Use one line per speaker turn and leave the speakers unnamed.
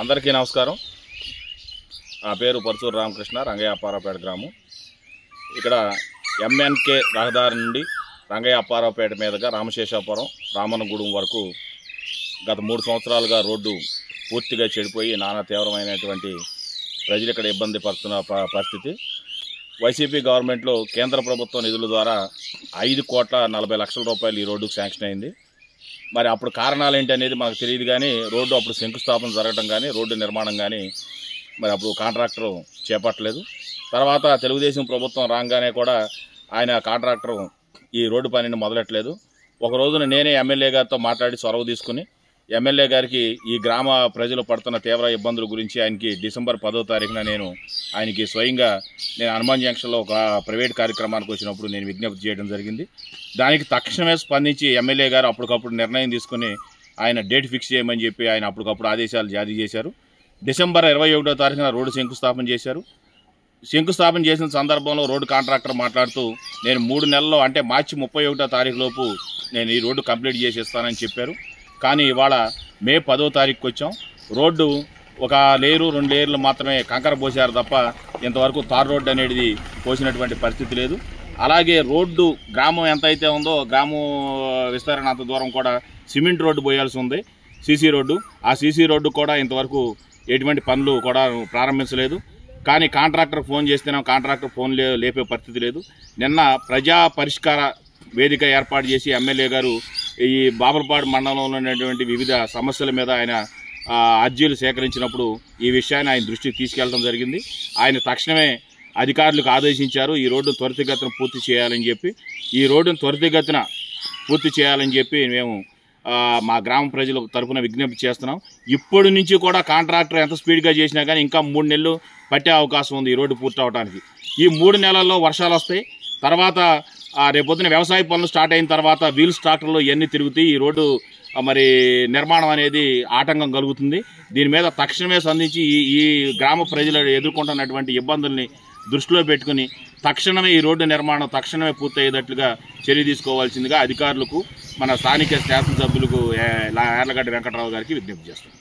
అందరికీ నమస్కారం. నా పేరు పరచూరు రామకృష్ణ, రంగయ్య అప్పారావుపేట గ్రామం. ఇక్కడ ఎంఎన్కే రహదారి నుండి రంగయ్య అప్పారావుపేట మీదుగా రామశేషాపురం రామన్నగూడెం వరకు గత 3 సంవత్సరాలుగా రోడ్డు పూర్తిగా చెడిపోయి నానా తీవ్రమైనటువంటి ప్రజలు ఇక్కడ ఇబ్బంది పడుతున్న పరిస్థితి. వైసీపీ గవర్నమెంట్లో కేంద్ర ప్రభుత్వం నిధుల ద్వారా 5,40,00,000 రూపాయలు ఈ రోడ్డుకు శాంక్షన్ అయింది. మరి అప్పుడు కారణాలు ఏంటి అనేది మనకు తెలియదు, కానీ రోడ్డు అప్పుడు శంకుస్థాపన జరగడం కానీ రోడ్డు నిర్మాణం కానీ మరి అప్పుడు కాంట్రాక్టర్ చేపట్టలేదు. తర్వాత తెలుగుదేశం ప్రభుత్వం రాగానే కూడా ఆయన కాంట్రాక్టర్ ఈ రోడ్డు పనిని మొదలెట్టలేదు. ఒక రోజున నేనే ఎమ్మెల్యే గారితో మాట్లాడి చొరవ తీసుకుని ఎమ్మెల్యే గారికి ఈ గ్రామ ప్రజలు పడుతున్న తీవ్ర ఇబ్బందుల గురించి ఆయనకి డిసెంబర్ 10వ తారీఖున ఆయనకి స్వయంగా హనుమాన్ జంక్షన్లో ఒక ప్రైవేట్ కార్యక్రమానికి వచ్చినప్పుడు నేను విజ్ఞప్తి చేయడం జరిగింది. దానికి తక్షణమే స్పందించి ఎమ్మెల్యే గారు అప్పటికప్పుడు నిర్ణయం తీసుకుని ఆయన డేట్ ఫిక్స్ చేయమని చెప్పి ఆయన అప్పటికప్పుడు ఆదేశాలు జారీ చేశారు. డిసెంబర్ 21వ తారీఖున రోడ్డు శంకుస్థాపన చేశారు. శంకుస్థాపన చేసిన సందర్భంలో రోడ్డు కాంట్రాక్టర్ మాట్లాడుతూ నేను 3 నెలల్లో అంటే మార్చి 31వ తారీఖు లోపు నేను ఈ రోడ్డు కంప్లీట్ చేసేస్తానని చెప్పారు. కానీ ఇవాళ మే 10వ తారీఖుకి వచ్చాం. రోడ్డు ఒక లేరు 2 లేయర్లు మాత్రమే కంకర పోసారు తప్ప ఇంతవరకు తార్ రోడ్డు అనేది పోసినటువంటి పరిస్థితి లేదు. అలాగే రోడ్డు గ్రామం ఎంత అయితే ఉందో గ్రామం విస్తరణ అంత దూరం కూడా సిమెంట్ రోడ్డు పోయాల్సి ఉంది, సీసీ రోడ్డు. ఆ సీసీ రోడ్డు కూడా ఇంతవరకు ఎటువంటి పనులు కూడా ప్రారంభించలేదు. కానీ కాంట్రాక్టర్ ఫోన్ చేస్తేనే కాంట్రాక్టర్ ఫోన్ లేపే పరిస్థితి లేదు. నిన్న ప్రజా పరిష్కార వేదిక ఏర్పాటు చేసి ఎమ్మెల్యే గారు ఈ బాపులపాడు మండలంలో ఉన్నటువంటి వివిధ సమస్యల మీద ఆయన అర్జీలు సేకరించినప్పుడు ఈ విషయాన్ని ఆయన దృష్టికి తీసుకెళ్లడం జరిగింది. ఆయన తక్షణమే అధికారులకు ఆదేశించారు ఈ రోడ్డు త్వరితగతిన పూర్తి చేయాలని చెప్పి. ఈ రోడ్డును త్వరితగతిన పూర్తి చేయాలని చెప్పి మేము మా గ్రామ ప్రజల తరఫున విజ్ఞప్తి చేస్తున్నాం. ఇప్పటి నుంచి కూడా కాంట్రాక్టర్ ఎంత స్పీడ్గా చేసినా కానీ ఇంకా 3 నెలలు పట్టే అవకాశం ఉంది ఈ రోడ్డు పూర్తి అవడానికి. ఈ 3 నెలల్లో వర్షాలు వస్తాయి. తర్వాత రేపొద్దున వ్యవసాయ పనులు స్టార్ట్ అయిన తర్వాత వీల్స్ ట్రాక్టర్లు ఇవన్నీ తిరుగుతాయి. ఈ రోడ్డు మరి నిర్మాణం అనేది ఆటంకం కలుగుతుంది. దీని మీద తక్షణమే స్పందించి ఈ గ్రామ ప్రజలు ఎదుర్కొంటున్నటువంటి ఇబ్బందుల్ని దృష్టిలో పెట్టుకుని తక్షణమే ఈ రోడ్డు నిర్మాణం తక్షణమే పూర్తయ్యేటట్లుగా చర్య తీసుకోవాల్సిందిగా అధికారులకు మన స్థానిక శాసనసభ్యులకు యార్లగడ్డ వెంకటరావు గారికి విజ్ఞప్తి చేస్తాం.